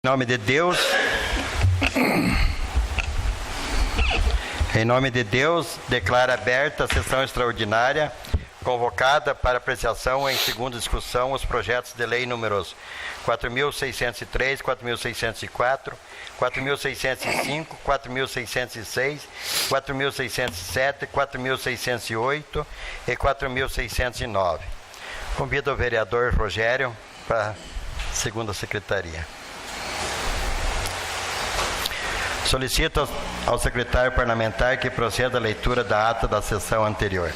Em nome de Deus, declaro aberta a sessão extraordinária, convocada para apreciação em segunda discussão os projetos de lei números 4.603, 4.604, 4.605, 4.606, 4.607, 4.608 e 4.609. Convido o vereador Rogério para a segunda secretaria. Solicito ao secretário parlamentar que proceda à leitura da ata da sessão anterior.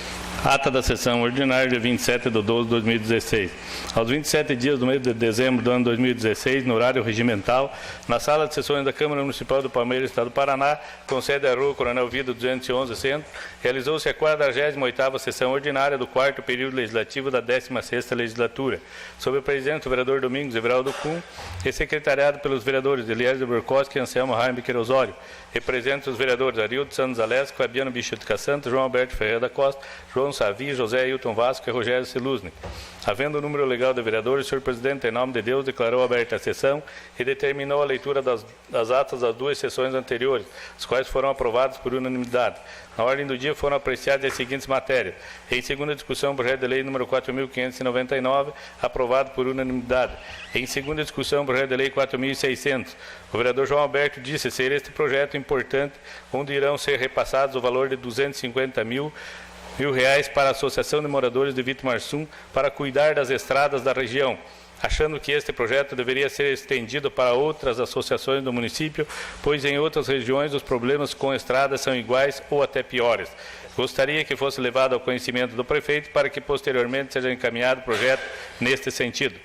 Ata da sessão ordinária de 27/12/2016. Aos 27 dias do mês de dezembro do ano 2016, no horário regimental, na sala de sessões da Câmara Municipal do Palmeiras, Estado do Paraná, com sede à Rua Coronel Vida 211 Centro, realizou-se a 48ª sessão ordinária do 4º período legislativo da 16ª legislatura, sob a presidência do vereador Domingos Everaldo Kuhn e secretariado pelos vereadores Eliezer Burkowski e Anselmo Heimbecker Osório. Representa os vereadores Arildo Santos Alesco, Fabiano Bichutica Santos, João Alberto Ferreira da Costa, João Savi, José Hilton Vasco e Rogério Siluznik. Havendo o número legal de vereadores, o senhor presidente, em nome de Deus, declarou aberta a sessão e determinou a leitura das atas das duas sessões anteriores, as quais foram aprovadas por unanimidade. Na ordem do dia foram apreciadas as seguintes matérias. Em segunda discussão, o projeto de lei número 4.599, aprovado por unanimidade. Em segunda discussão, o projeto de lei 4.600. O vereador João Alberto disse ser este projeto importante, onde irão ser repassados o valor de 250 mil reais para a Associação de Moradores de Vitomarsum para cuidar das estradas da região, achando que este projeto deveria ser estendido para outras associações do município, pois em outras regiões os problemas com estradas são iguais ou até piores. Gostaria que fosse levado ao conhecimento do prefeito para que posteriormente seja encaminhado o projeto neste sentido.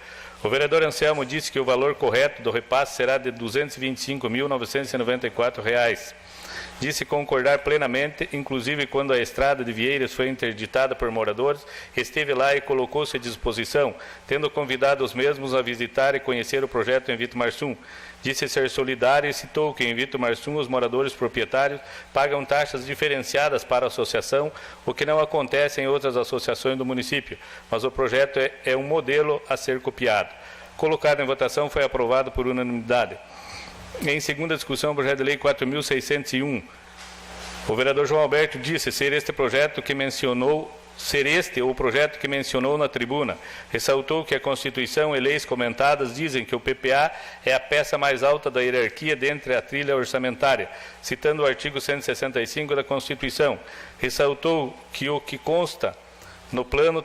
O vereador Anselmo disse que o valor correto do repasse será de R$ 225.994. Disse concordar plenamente, inclusive quando a estrada de Vieiras foi interditada por moradores, esteve lá e colocou-se à disposição, tendo convidado os mesmos a visitar e conhecer o projeto em Vitomarsum. Disse ser solidário e citou que em Vitomarsum os moradores proprietários pagam taxas diferenciadas para a associação, o que não acontece em outras associações do município, mas o projeto é um modelo a ser copiado. Colocado em votação, foi aprovado por unanimidade. Em segunda discussão, o projeto de lei 4.601. O vereador João Alberto disse ser este o projeto que mencionou na tribuna. Ressaltou que a Constituição e leis comentadas dizem que o PPA é a peça mais alta da hierarquia dentre a trilha orçamentária, citando o artigo 165 da Constituição. Ressaltou que o que consta no plano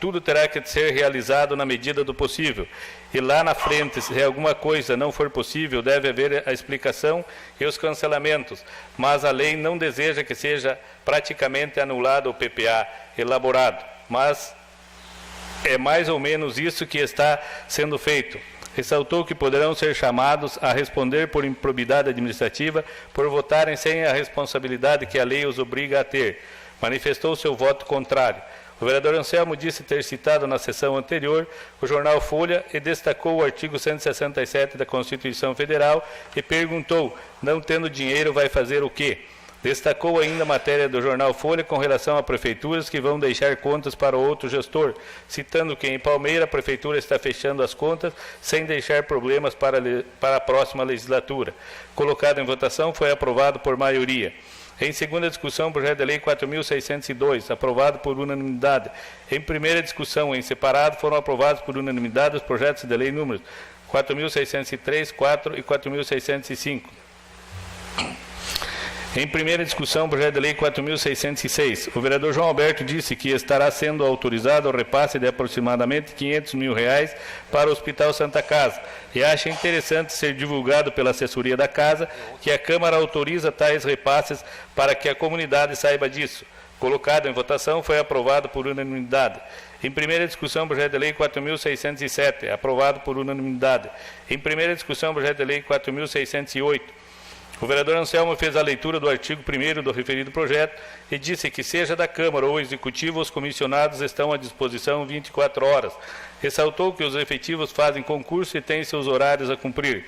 tudo terá que ser realizado na medida do possível. E lá na frente, se alguma coisa não for possível, deve haver a explicação e os cancelamentos. Mas a lei não deseja que seja praticamente anulado o PPA elaborado. Mas é mais ou menos isso que está sendo feito. Ressaltou que poderão ser chamados a responder por improbidade administrativa por votarem sem a responsabilidade que a lei os obriga a ter. Manifestou seu voto contrário. O vereador Anselmo disse ter citado na sessão anterior o jornal Folha e destacou o artigo 167 da Constituição Federal e perguntou, não tendo dinheiro, vai fazer o quê? Destacou ainda a matéria do jornal Folha com relação a prefeituras que vão deixar contas para outro gestor, citando que em Palmeira a prefeitura está fechando as contas sem deixar problemas para a próxima legislatura. Colocado em votação, foi aprovado por maioria. Em segunda discussão, o projeto de lei 4.602, aprovado por unanimidade. Em primeira discussão, em separado, foram aprovados por unanimidade os projetos de lei números 4.603, 4 e 4.605. Em primeira discussão, o projeto de lei 4.606, o vereador João Alberto disse que estará sendo autorizado o repasse de aproximadamente R$ 500 mil para o Hospital Santa Casa e acha interessante ser divulgado pela assessoria da Casa que a Câmara autoriza tais repasses para que a comunidade saiba disso. Colocado em votação, foi aprovado por unanimidade. Em primeira discussão, o projeto de lei 4.607, aprovado por unanimidade. Em primeira discussão, o projeto de lei 4.608, o vereador Anselmo fez a leitura do artigo 1º do referido projeto e disse que, seja da Câmara ou Executivo, os comissionados estão à disposição 24 horas. Ressaltou que os efetivos fazem concurso e têm seus horários a cumprir.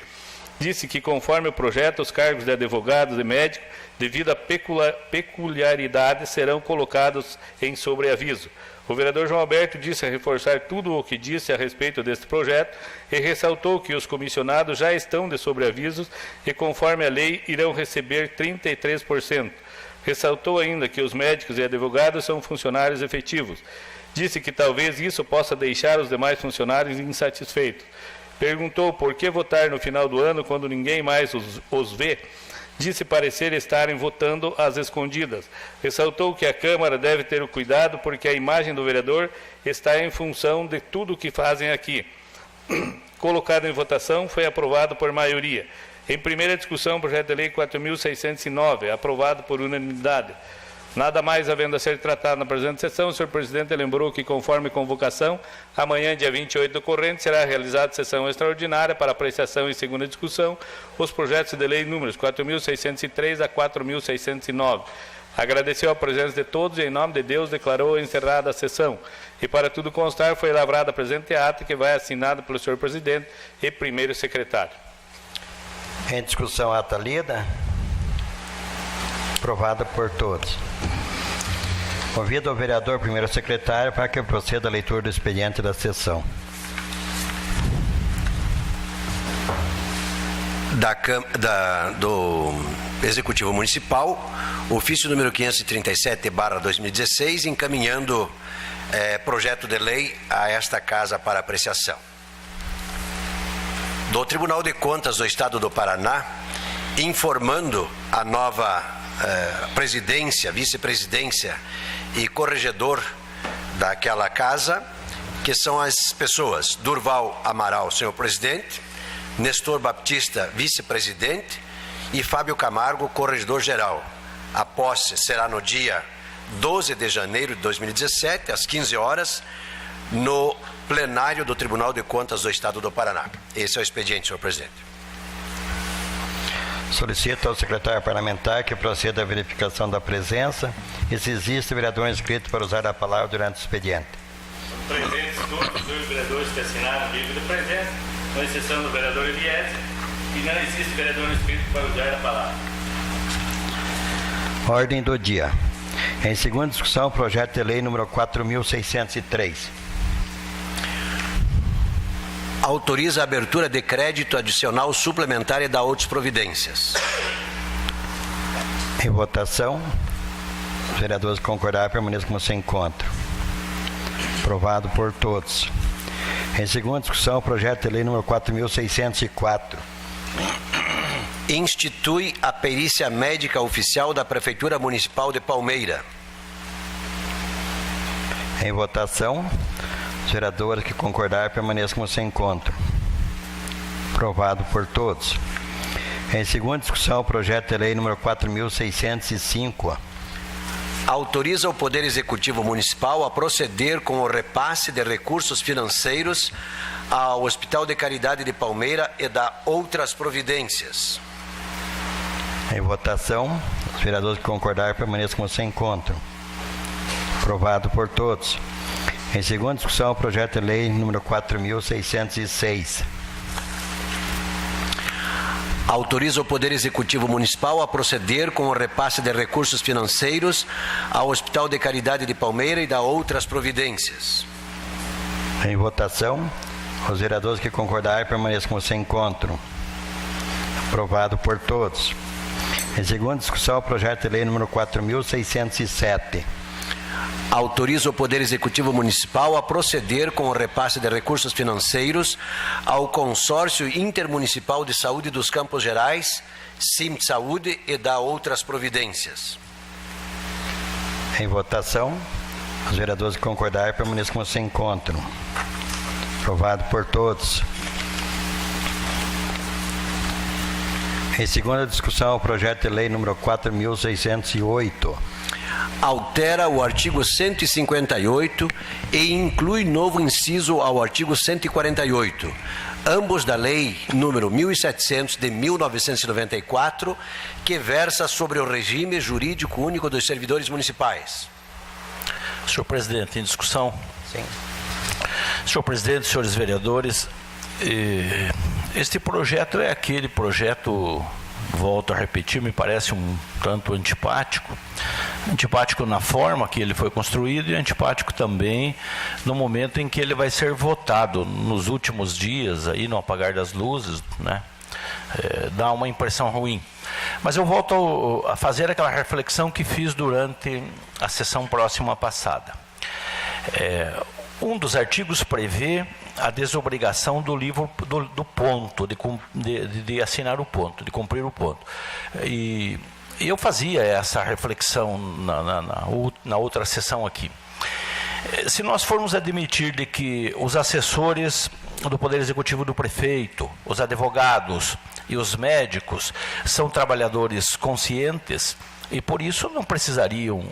Disse que, conforme o projeto, os cargos de advogados e médicos, devido a peculiaridades, serão colocados em sobreaviso. O vereador João Alberto disse reforçar tudo o que disse a respeito deste projeto e ressaltou que os comissionados já estão de sobreavisos e, conforme a lei, irão receber 33%. Ressaltou ainda que os médicos e advogados são funcionários efetivos. Disse que talvez isso possa deixar os demais funcionários insatisfeitos. Perguntou por que votar no final do ano quando ninguém mais os vê. Disse parecer estarem votando às escondidas. Ressaltou que a Câmara deve ter o cuidado porque a imagem do vereador está em função de tudo o que fazem aqui. Colocado em votação, foi aprovado por maioria. Em primeira discussão, projeto de lei 4.609, aprovado por unanimidade. Nada mais havendo a ser tratado na presente sessão, o senhor presidente lembrou que, conforme convocação, amanhã, dia 28 do corrente, será realizada sessão extraordinária para apreciação e segunda discussão os projetos de lei números 4.603 a 4.609. Agradeceu a presença de todos e, em nome de Deus, declarou encerrada a sessão. E, para tudo constar, foi lavrada a presente ata, que vai assinada pelo senhor presidente e primeiro secretário. Em discussão, ata lida. Aprovada por todos. Convido o vereador primeiro secretário para que proceda a leitura do expediente da sessão. Do Executivo Municipal, ofício número 537/2016, encaminhando projeto de lei a esta casa para apreciação. Do Tribunal de Contas do Estado do Paraná, informando a nova presidência, vice-presidência e corregedor daquela casa, que são as pessoas Durval Amaral, senhor presidente, Nestor Baptista, vice-presidente, e Fábio Camargo, corregedor-geral. A posse será no dia 12 de janeiro de 2017, às 15 horas, no plenário do Tribunal de Contas do Estado do Paraná. Esse é o expediente, senhor presidente. Solicito ao secretário parlamentar que proceda à verificação da presença e se existe vereador inscrito para usar a palavra durante o expediente. Presentes todos os vereadores que assinaram o livro de presença, com exceção do vereador Eliézer, e não existe vereador inscrito para usar a palavra. Ordem do dia. Em segunda discussão, projeto de lei número 4.603. Autoriza a abertura de crédito adicional suplementar e dá outras providências. Em votação, os vereadores que concordarem permaneçam como se encontram. Aprovado por todos. Em segunda discussão, projeto de lei número 4.604. Institui a perícia médica oficial da Prefeitura Municipal de Palmeira. Em votação, os vereadores que concordarem permaneçam como se encontram. Aprovado por todos. Em segunda discussão, projeto de lei número 4.605. Autoriza o Poder Executivo Municipal a proceder com o repasse de recursos financeiros ao Hospital de Caridade de Palmeira e dá outras providências. Em votação, os vereadores que concordarem permaneçam como se encontram. Aprovado por todos. Em segunda discussão, projeto de lei número 4.606. Autoriza o Poder Executivo Municipal a proceder com o repasse de recursos financeiros ao Hospital de Caridade de Palmeira e dá outras providências. Em votação, os vereadores que concordarem permaneçam como se encontram. Aprovado por todos. Em segunda discussão, projeto de lei número 4.607. Autoriza o Poder Executivo Municipal a proceder com o repasse de recursos financeiros ao Consórcio Intermunicipal de Saúde dos Campos Gerais, CIMT Saúde, e dá outras providências. Em votação, os vereadores que concordarem permaneçam como se encontram. Aprovado por todos. Em segunda discussão, o projeto de lei número 4.608. Altera o artigo 158 e inclui novo inciso ao artigo 148, ambos da lei número 1700 de 1994, que versa sobre o regime jurídico único dos servidores municipais. Senhor presidente, em discussão. Sim. Senhor presidente, senhores vereadores, este projeto é aquele projeto, volto a repetir, me parece um tanto antipático, Antipático na forma que ele foi construído e antipático também no momento em que ele vai ser votado nos últimos dias, aí no apagar das luzes, né? Dá uma impressão ruim. Mas eu volto a fazer aquela reflexão que fiz durante a sessão próxima passada. Um dos artigos prevê a desobrigação do livro do ponto, de assinar o ponto, de cumprir o ponto. E eu fazia essa reflexão na outra sessão aqui. Se nós formos admitir de que os assessores do Poder Executivo do prefeito, os advogados e os médicos são trabalhadores conscientes e por isso não precisariam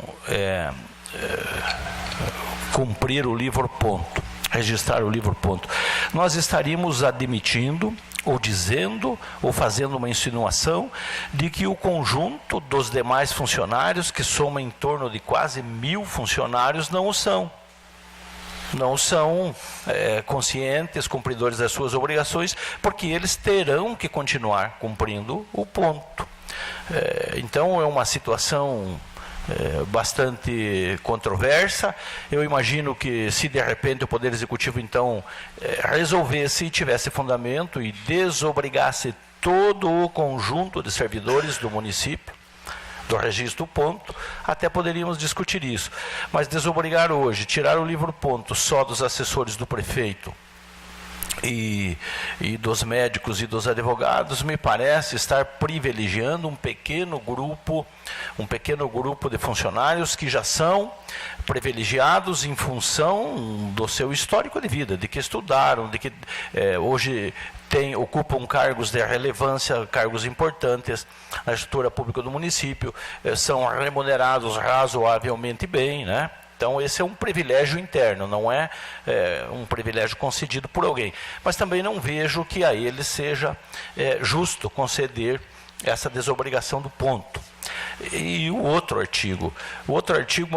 cumprir o livro ponto, registrar o livro ponto, nós estaríamos admitindo ou dizendo, ou fazendo uma insinuação de que o conjunto dos demais funcionários, que soma em torno de quase 1.000 funcionários, não o são. Não são conscientes, cumpridores das suas obrigações, porque eles terão que continuar cumprindo o ponto. Então, é uma situação bastante controversa. Eu imagino que se de repente o Poder Executivo então resolvesse e tivesse fundamento e desobrigasse todo o conjunto de servidores do município do registro ponto, até poderíamos discutir isso. Mas desobrigar hoje, tirar o livro ponto só dos assessores do prefeito e dos médicos e dos advogados, me parece estar privilegiando um pequeno grupo de funcionários que já são privilegiados em função do seu histórico de vida, de que estudaram, de que hoje ocupam cargos de relevância, cargos importantes na estrutura pública do município, são remunerados razoavelmente bem, né? Então, esse é um privilégio interno, não é um privilégio concedido por alguém. Mas também não vejo que a ele seja justo conceder essa desobrigação do ponto. E o outro artigo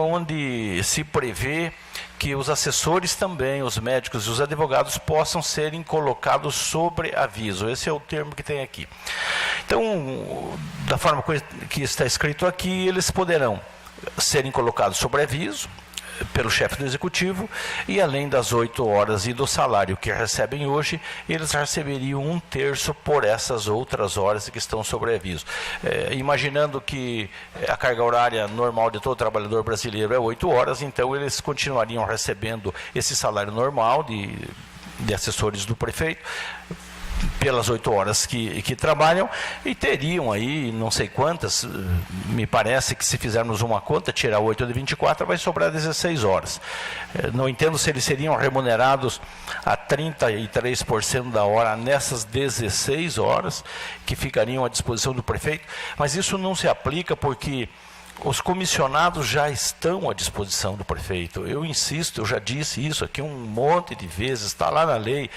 onde se prevê que os assessores também, os médicos e os advogados possam serem colocados sobre aviso. Esse é o termo que tem aqui. Então, da forma que está escrito aqui, eles poderão serem colocados sobre aviso pelo chefe do executivo e além das 8 horas e do salário que recebem hoje, eles receberiam 1/3 por essas outras horas que estão sobre aviso. Imaginando que a carga horária normal de todo trabalhador brasileiro é 8 horas, então eles continuariam recebendo esse salário normal de assessores do prefeito pelas 8 horas que trabalham e teriam aí não sei quantas, me parece que se fizermos uma conta, tirar 8 de 24 vai sobrar 16 horas. Não entendo se eles seriam remunerados a 33% da hora nessas 16 horas que ficariam à disposição do prefeito, mas isso não se aplica porque os comissionados já estão à disposição do prefeito. Eu insisto, eu já disse isso aqui um monte de vezes, está lá na lei.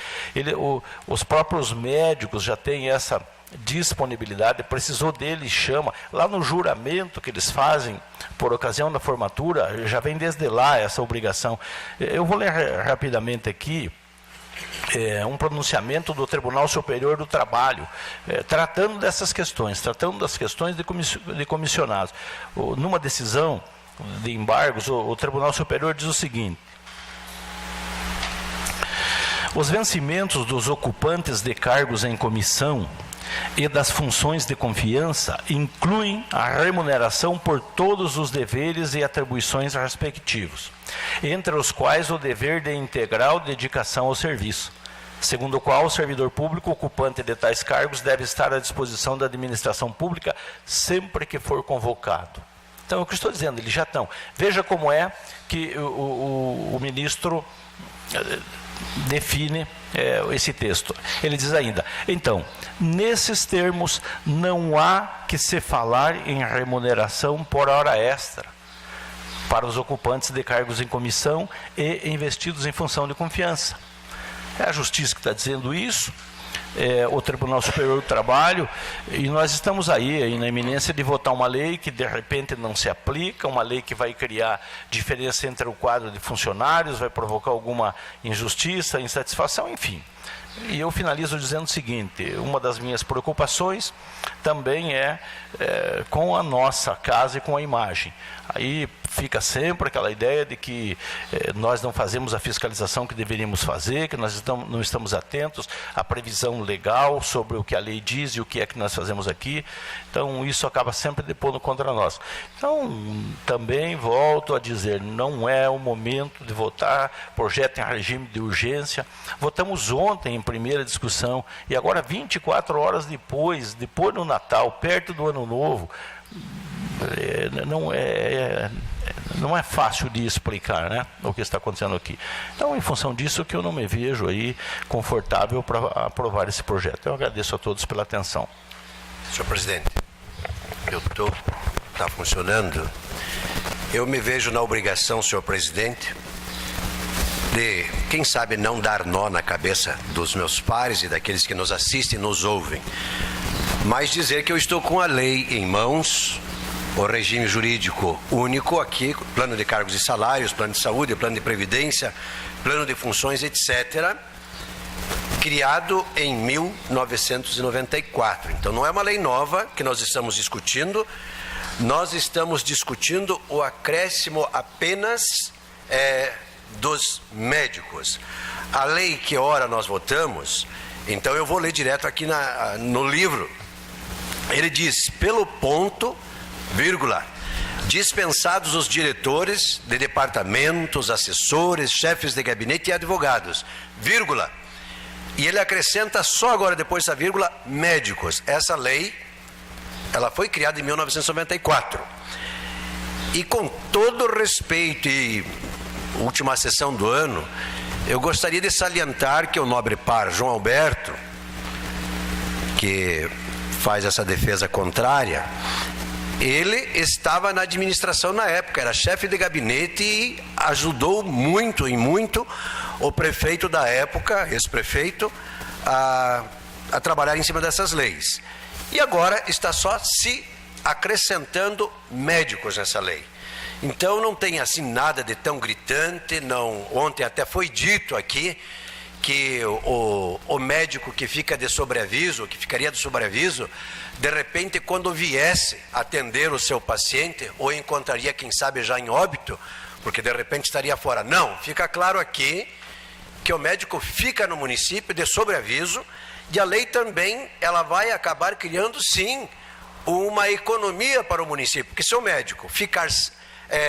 Os próprios médicos já têm essa disponibilidade, precisou dele, chama. Lá no juramento que eles fazem por ocasião da formatura, já vem desde lá essa obrigação. Eu vou ler rapidamente aqui um pronunciamento do Tribunal Superior do Trabalho, tratando dessas questões, tratando das questões de comissionados. Numa decisão de embargos, o Tribunal Superior diz o seguinte: os vencimentos dos ocupantes de cargos em comissão e das funções de confiança incluem a remuneração por todos os deveres e atribuições respectivos, entre os quais o dever de integral dedicação ao serviço, segundo o qual o servidor público ocupante de tais cargos deve estar à disposição da administração pública sempre que for convocado. Então, o que estou dizendo, eles já estão. Veja como é que o ministro define esse texto. Ele diz ainda: então, nesses termos não há que se falar em remuneração por hora extra para os ocupantes de cargos em comissão e investidos em função de confiança. É a Justiça que está dizendo isso, o Tribunal Superior do Trabalho, e nós estamos aí na iminência de votar uma lei que de repente não se aplica, uma lei que vai criar diferença entre o quadro de funcionários, vai provocar alguma injustiça, insatisfação, enfim. E eu finalizo dizendo o seguinte: uma das minhas preocupações também é com a nossa casa e com a imagem. Aí fica sempre aquela ideia de que nós não fazemos a fiscalização que deveríamos fazer, que nós não estamos atentos à previsão legal sobre o que a lei diz e o que é que nós fazemos aqui. Então, isso acaba sempre depondo contra nós. Então, também volto a dizer, não é o momento de votar projeto em regime de urgência. Votamos ontem em primeira discussão e agora 24 horas depois do Natal, perto do Ano Novo, não é fácil de explicar, né, o que está acontecendo aqui. Então, em função disso, que eu não me vejo aí confortável para aprovar esse projeto. Eu agradeço a todos pela atenção. Senhor presidente, está funcionando. Eu me vejo na obrigação, senhor presidente, de, quem sabe, não dar nó na cabeça dos meus pares e daqueles que nos assistem e nos ouvem, mas dizer que eu estou com a lei em mãos, o regime jurídico único aqui, plano de cargos e salários, plano de saúde, plano de previdência, plano de funções, etc., criado em 1994. Então, não é uma lei nova que nós estamos discutindo, nós estamos discutindo o acréscimo apenas dos médicos. A lei que ora nós votamos, então eu vou ler direto aqui no livro. Ele diz, pelo ponto, vírgula, dispensados os diretores de departamentos, assessores, chefes de gabinete e advogados, vírgula. E ele acrescenta só agora, depois dessa vírgula, médicos. Essa lei, ela foi criada em 1994. E com todo respeito e última sessão do ano, eu gostaria de salientar que o nobre par João Alberto, que faz essa defesa contrária, ele estava na administração na época, era chefe de gabinete e ajudou muito e muito o prefeito da época, ex-prefeito, a trabalhar em cima dessas leis. E agora está só se acrescentando médicos nessa lei. Então não tem assim nada de tão gritante, não. Ontem até foi dito aqui que o médico que fica de sobreaviso, que ficaria de sobreaviso, de repente quando viesse atender o seu paciente, ou encontraria, quem sabe, já em óbito, porque de repente estaria fora. Não, fica claro aqui que o médico fica no município de sobreaviso, e a lei também, ela vai acabar criando sim uma economia para o município, porque se o médico ficar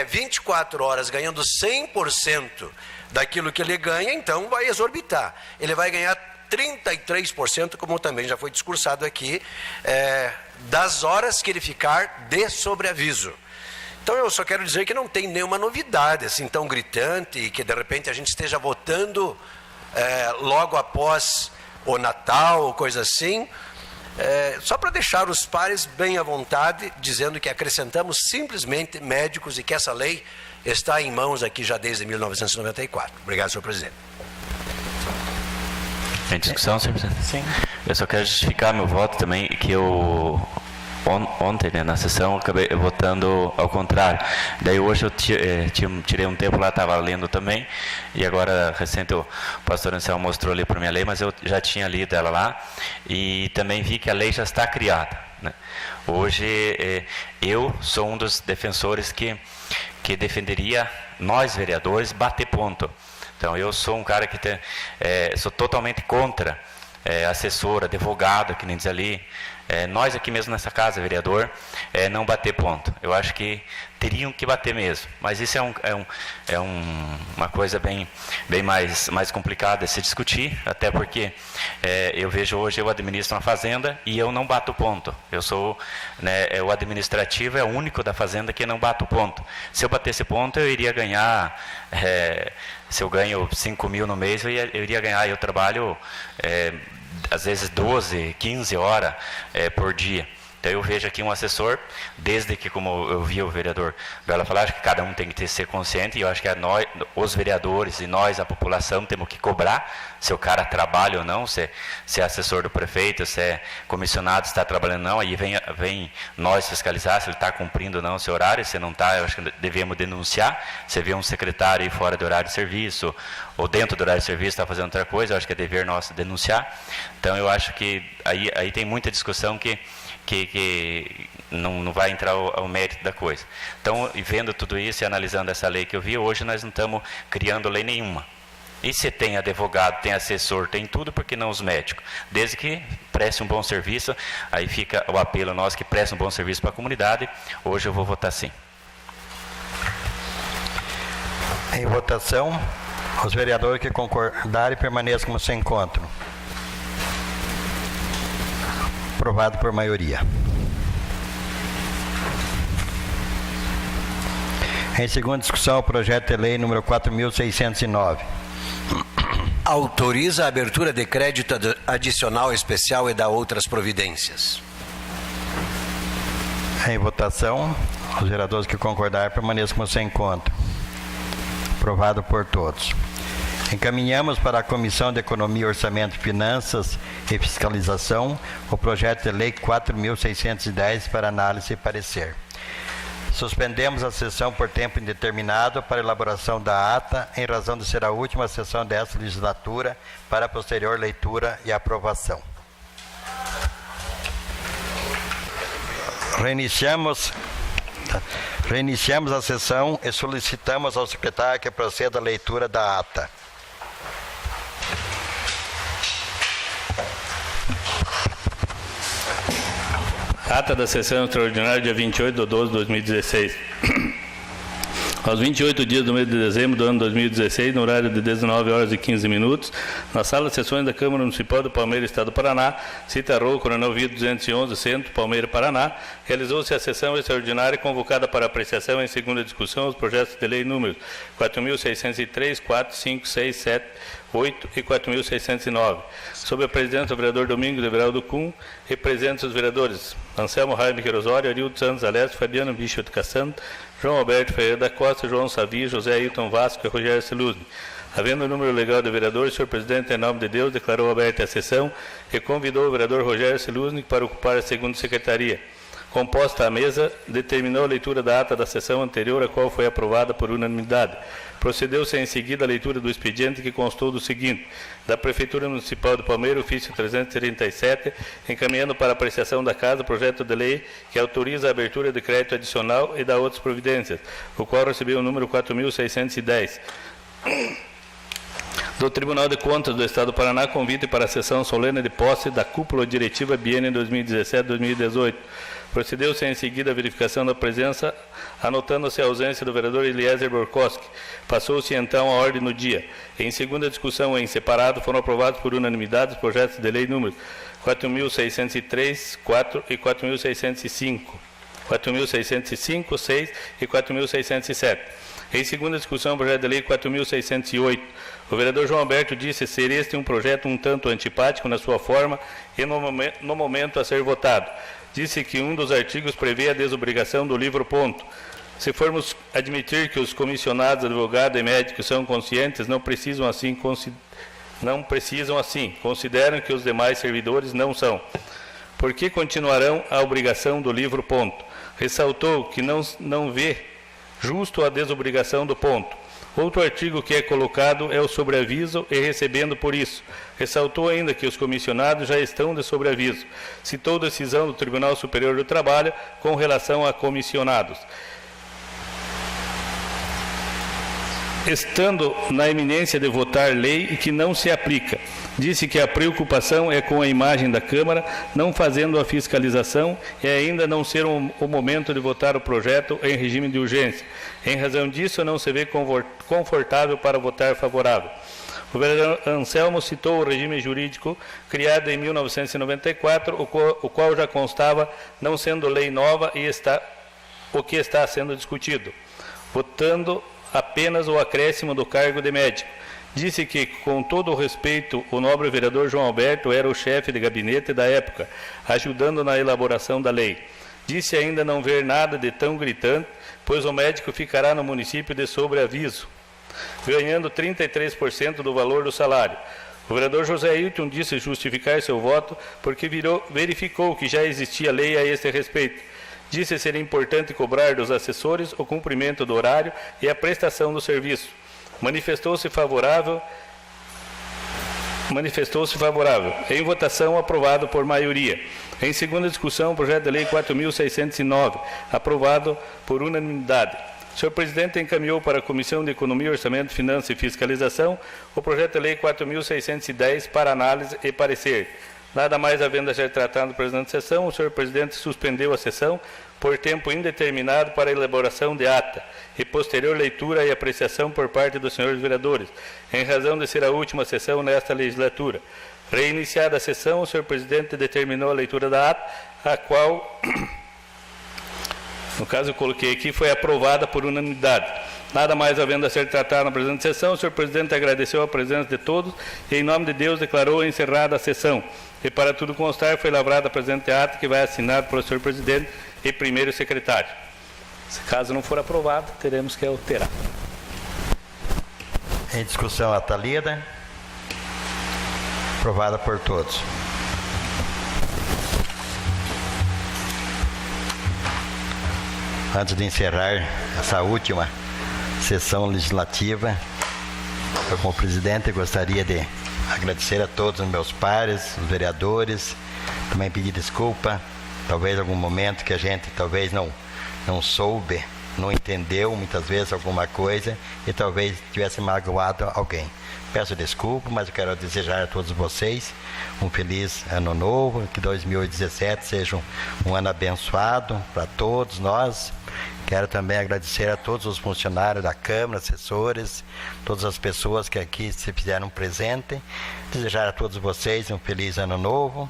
24 horas ganhando 100% daquilo que ele ganha, então vai exorbitar. Ele vai ganhar 33%, como também já foi discursado aqui, das horas que ele ficar de sobreaviso. Então eu só quero dizer que não tem nenhuma novidade assim tão gritante e que de repente a gente esteja votando logo após o Natal ou coisa assim, só para deixar os pares bem à vontade, dizendo que acrescentamos simplesmente médicos e que essa lei está em mãos aqui já desde 1994. Obrigado, senhor presidente. Em discussão, senhor presidente? Sim. Eu só quero justificar meu voto também, que eu ontem, né, na sessão, eu acabei votando ao contrário. Daí hoje eu tirei um tempo lá, estava lendo também, e agora, recente, o pastor Anselmo mostrou ali para mim a lei, mas eu já tinha lido ela lá, e também vi que a lei já está criada, né? Hoje, eu sou um dos defensores que defenderia, nós vereadores, bater ponto. Então, eu sou um cara que sou totalmente contra assessor, advogado, que nem diz ali, nós aqui mesmo nessa casa, vereador, não bater ponto. Eu acho que teriam que bater mesmo, mas isso é uma coisa bem mais complicada de se discutir, até porque eu vejo hoje, eu administro uma fazenda e eu não bato ponto. Eu sou, o administrativo é o único da fazenda que não bato ponto. Se eu batesse ponto, eu iria ganhar, se eu ganho 5 mil no mês, eu iria ganhar, eu trabalho às vezes 12, 15 horas por dia. Então eu vejo aqui um assessor, desde que, como eu vi o vereador Bela falar, acho que cada um tem que ser consciente, e eu acho que nós, os vereadores e nós, a população, temos que cobrar se o cara trabalha ou não, se é assessor do prefeito, se é comissionado, se está trabalhando ou não, aí vem nós fiscalizar se ele está cumprindo ou não o seu horário. Se não está, eu acho que devemos denunciar. Se vê um secretário aí fora do horário de serviço, ou dentro do horário de serviço está fazendo outra coisa, eu acho que é dever nosso denunciar. Então eu acho que aí tem muita discussão que não vai entrar ao mérito da coisa. Então, vendo tudo isso e analisando essa lei que eu vi, hoje nós não estamos criando lei nenhuma. E se tem advogado, tem assessor, tem tudo, por que não os médicos? Desde que preste um bom serviço, aí fica o apelo nosso que preste um bom serviço para a comunidade. Hoje eu vou votar sim. Em votação, os vereadores que concordarem permaneçam como se encontram. Aprovado por maioria. Em segunda discussão, o projeto de lei número 4.609. Autoriza a abertura de crédito adicional especial e dá outras providências. Em votação, os vereadores que concordarem permaneçam como se encontram. Aprovado por todos. Encaminhamos para a Comissão de Economia, Orçamento, Finanças e Fiscalização o projeto de lei 4.610 para análise e parecer. Suspendemos a sessão por tempo indeterminado para elaboração da ata, em razão de ser a última sessão desta legislatura, para posterior leitura e aprovação. Reiniciamos a sessão e solicitamos ao secretário que proceda à leitura da ata. Ata da sessão extraordinária, dia 28 de 12 de 2016. Aos 28 dias do mês de dezembro do ano 2016, no horário de 19 horas e 15 minutos, na sala de sessões da Câmara Municipal do Palmeiras, Estado do Paraná, Cita Rua, Coronel Vido 211, Centro, Palmeiras, Paraná, realizou-se a sessão extraordinária convocada para apreciação em segunda discussão os projetos de lei números 4.603, 4, 5, 6, 7, 8 e 4.609. Sob a presidência do vereador Domingos Everaldo Kuhn, representam os vereadores Anselmo Raime Queirosório, Arildo Santos Alessio, Fabiano Bicho de Cassandro, João Alberto Ferreira da Costa, João Savi, José Ailton Vasco e Rogério Celuzzi. Havendo o número legal de vereadores, o senhor presidente, em nome de Deus, declarou aberta a sessão e convidou o vereador Rogério Celuzzi para ocupar a segunda secretaria. Composta a mesa, determinou a leitura da ata da sessão anterior, a qual foi aprovada por unanimidade. Procedeu-se em seguida a leitura do expediente, que constou do seguinte: da Prefeitura Municipal de Palmeiras, ofício 337, encaminhando para apreciação da Casa o projeto de lei que autoriza a abertura de crédito adicional e dá outras providências, o qual recebeu o número 4.610. Do Tribunal de Contas do Estado do Paraná, convite para a sessão solene de posse da cúpula diretiva biênio 2017-2018. Procedeu-se em seguida a verificação da presença, anotando-se a ausência do vereador Eliezer Borkowski. Passou-se então a ordem no dia. Em segunda discussão em separado, foram aprovados por unanimidade os projetos de lei números 4.603, 4 e 4.605. 4.605, 6 e 4.607. Em segunda discussão, o projeto de lei 4.608. O vereador João Alberto disse ser este um projeto um tanto antipático na sua forma e no momento a ser votado. Disse que um dos artigos prevê a desobrigação do livro ponto. Se formos admitir que os comissionados, advogados e médicos são conscientes, não precisam assim, consideram que os demais servidores não são. Por que continuarão a obrigação do livro ponto? Ressaltou que não vê justo a desobrigação do ponto. Outro artigo que é colocado é o sobreaviso e recebendo por isso. Ressaltou ainda que os comissionados já estão de sobreaviso. Citou decisão do Tribunal Superior do Trabalho com relação a comissionados. Estando na iminência de votar lei que não se aplica. Disse que a preocupação é com a imagem da Câmara, não fazendo a fiscalização e ainda não ser o momento de votar o projeto em regime de urgência. Em razão disso, não se vê confortável para votar favorável. O vereador Anselmo citou o regime jurídico criado em 1994, o qual já constava não sendo lei nova e o que está sendo discutido, votando apenas o acréscimo do cargo de médico. Disse que, com todo o respeito, o nobre vereador João Alberto era o chefe de gabinete da época, ajudando na elaboração da lei. Disse ainda não ver nada de tão gritante, pois o médico ficará no município de sobreaviso, ganhando 33% do valor do salário. O vereador José Ailton disse justificar seu voto porque verificou que já existia lei a este respeito. Disse ser importante cobrar dos assessores o cumprimento do horário e a prestação do serviço. Manifestou-se favorável. Em votação, aprovado por maioria. Em segunda discussão, o projeto de lei 4.609, aprovado por unanimidade. O senhor presidente encaminhou para a Comissão de Economia, Orçamento, Finanças e Fiscalização o projeto de lei 4.610 para análise e parecer. Nada mais havendo a ser tratado no presidente da sessão, o senhor presidente suspendeu a sessão por tempo indeterminado para a elaboração de ata e posterior leitura e apreciação por parte dos senhores vereadores, em razão de ser a última sessão nesta legislatura. Reiniciada a sessão, o senhor presidente determinou a leitura da ata, a qual, no caso eu coloquei aqui, foi aprovada por unanimidade. Nada mais havendo a ser tratado na presente sessão, o senhor presidente agradeceu a presença de todos e, em nome de Deus, declarou encerrada a sessão. E, para tudo constar, foi lavrada a presente ata, que vai assinar pelo senhor presidente e primeiro secretário. Se caso não for aprovado, teremos que alterar. Em discussão, a ata lida. Aprovada por todos. Antes de encerrar essa última sessão legislativa, eu, como presidente, gostaria de agradecer a todos os meus pares, os vereadores, também pedir desculpa, talvez algum momento que a gente talvez não soube, não entendeu muitas vezes alguma coisa e talvez tivesse magoado alguém. Peço desculpa, mas eu quero desejar a todos vocês um feliz ano novo, que 2017 seja um ano abençoado para todos nós. Quero também agradecer a todos os funcionários da Câmara, assessores, todas as pessoas que aqui se fizeram presente. Desejar a todos vocês um feliz ano novo.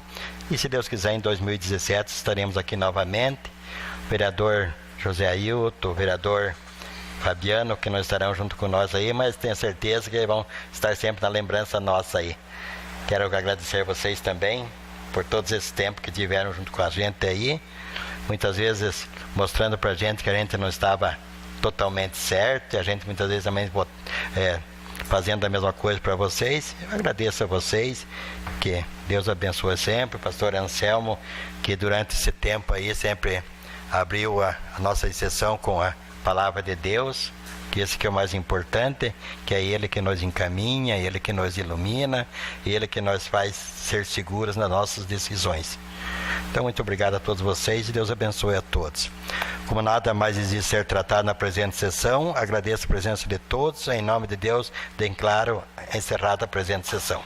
E, se Deus quiser, em 2017 estaremos aqui novamente. O vereador José Ailton, o vereador Fabiano, que não estarão junto com nós aí, mas tenho certeza que vão estar sempre na lembrança nossa aí. Quero agradecer a vocês também por todos esse tempo que tiveram junto com a gente aí. Muitas vezes mostrando para a gente que a gente não estava totalmente certo, e a gente muitas vezes também fazendo a mesma coisa para vocês. Eu agradeço a vocês, que Deus abençoe sempre, o pastor Anselmo, que durante esse tempo aí sempre abriu a nossa sessão com a palavra de Deus, que esse que é o mais importante, que é Ele que nos encaminha, Ele que nos ilumina, Ele que nos faz ser seguros nas nossas decisões. Então, muito obrigado a todos vocês e Deus abençoe a todos. Como nada mais existe ser tratado na presente sessão, agradeço a presença de todos. Em nome de Deus, declaro encerrada a presente sessão.